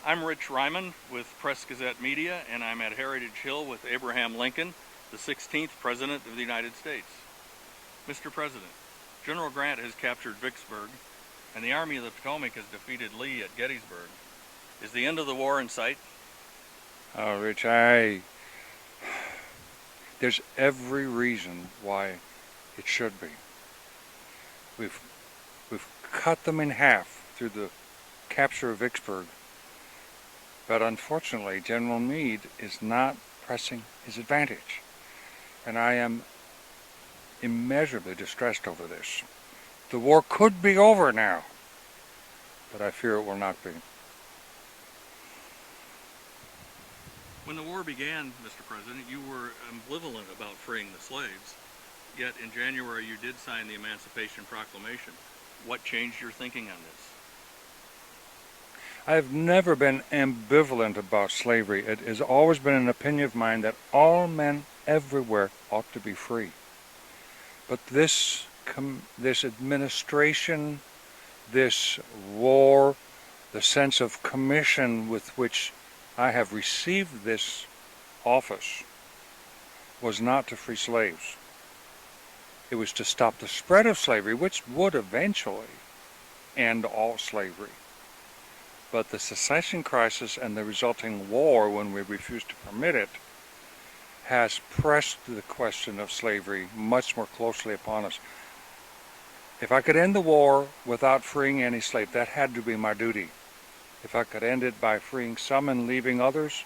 I'm Rich Ryman with Press Gazette Media, and I'm at Heritage Hill with Abraham Lincoln, the 16th President of the United States. Mr. President, General Grant has captured Vicksburg, and the Army of the Potomac has defeated Lee at Gettysburg. Is the end of the war in sight? Oh, Rich, there's every reason why it should be. We've cut them in half through the capture of Vicksburg, but unfortunately General Meade is not pressing his advantage, and I am immeasurably distressed over this. The war could be over now, but I fear it will not be. When the war began, Mr. President, you were ambivalent about freeing the slaves, yet in January you did sign the Emancipation Proclamation. What changed your thinking on this? I've never been ambivalent about slavery. It has always been an opinion of mine that all men everywhere ought to be free. But this administration, this war, the sense of commission with which I have received this office was not to free slaves. It was to stop the spread of slavery, which would eventually end all slavery. But the secession crisis and the resulting war, when we refused to permit it, has pressed the question of slavery much more closely upon us. If I could end the war without freeing any slave, that had to be my duty. If I could end it by freeing some and leaving others,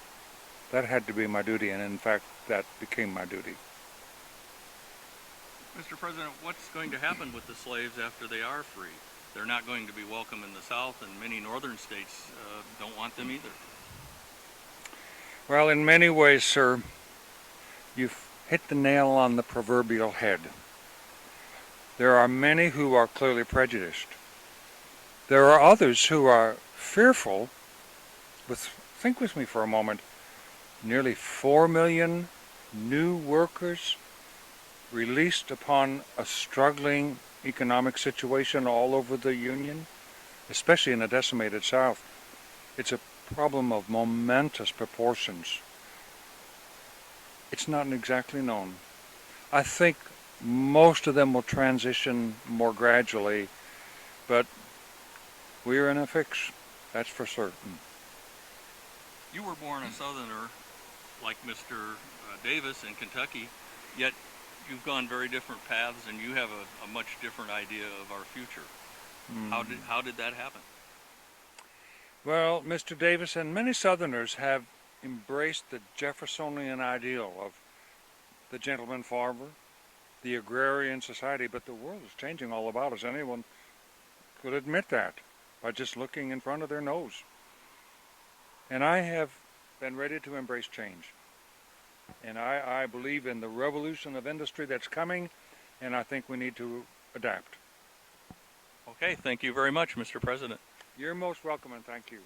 that had to be my duty, and in fact, that became my duty. Mr. President, what's going to happen with the slaves after they are free? They're not going to be welcome in the South, and many northern states don't want them either. Well, in many ways, sir, you've hit the nail on the proverbial head. There are many who are clearly prejudiced. There are others who are fearful. Think with me for a moment. Nearly 4 million new workers released upon a struggling economic situation all over the Union, especially in the decimated South. It's a problem of momentous proportions. It's not exactly known. I think most of them will transition more gradually, but we're in a fix, that's for certain. You were born a Southerner like Mr. Davis in Kentucky, yet you've gone very different paths, and you have a much different idea of our future. How did that happen? Well, Mr. Davis and many Southerners have embraced the Jeffersonian ideal of the gentleman farmer, the agrarian society, but the world is changing all about us. Anyone could admit that by just looking in front of their nose. And I have been ready to embrace change. And I believe in the revolution of industry that's coming, and I think we need to adapt. Okay, thank you very much, Mr. President. You're most welcome, and thank you.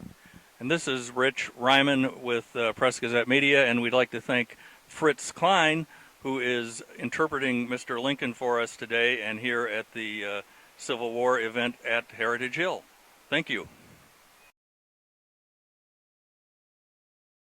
And this is Rich Ryman with Press Gazette Media, and we'd like to thank Fritz Klein, who is interpreting Mr. Lincoln for us today and here at the Civil War event at Heritage Hill. Thank you.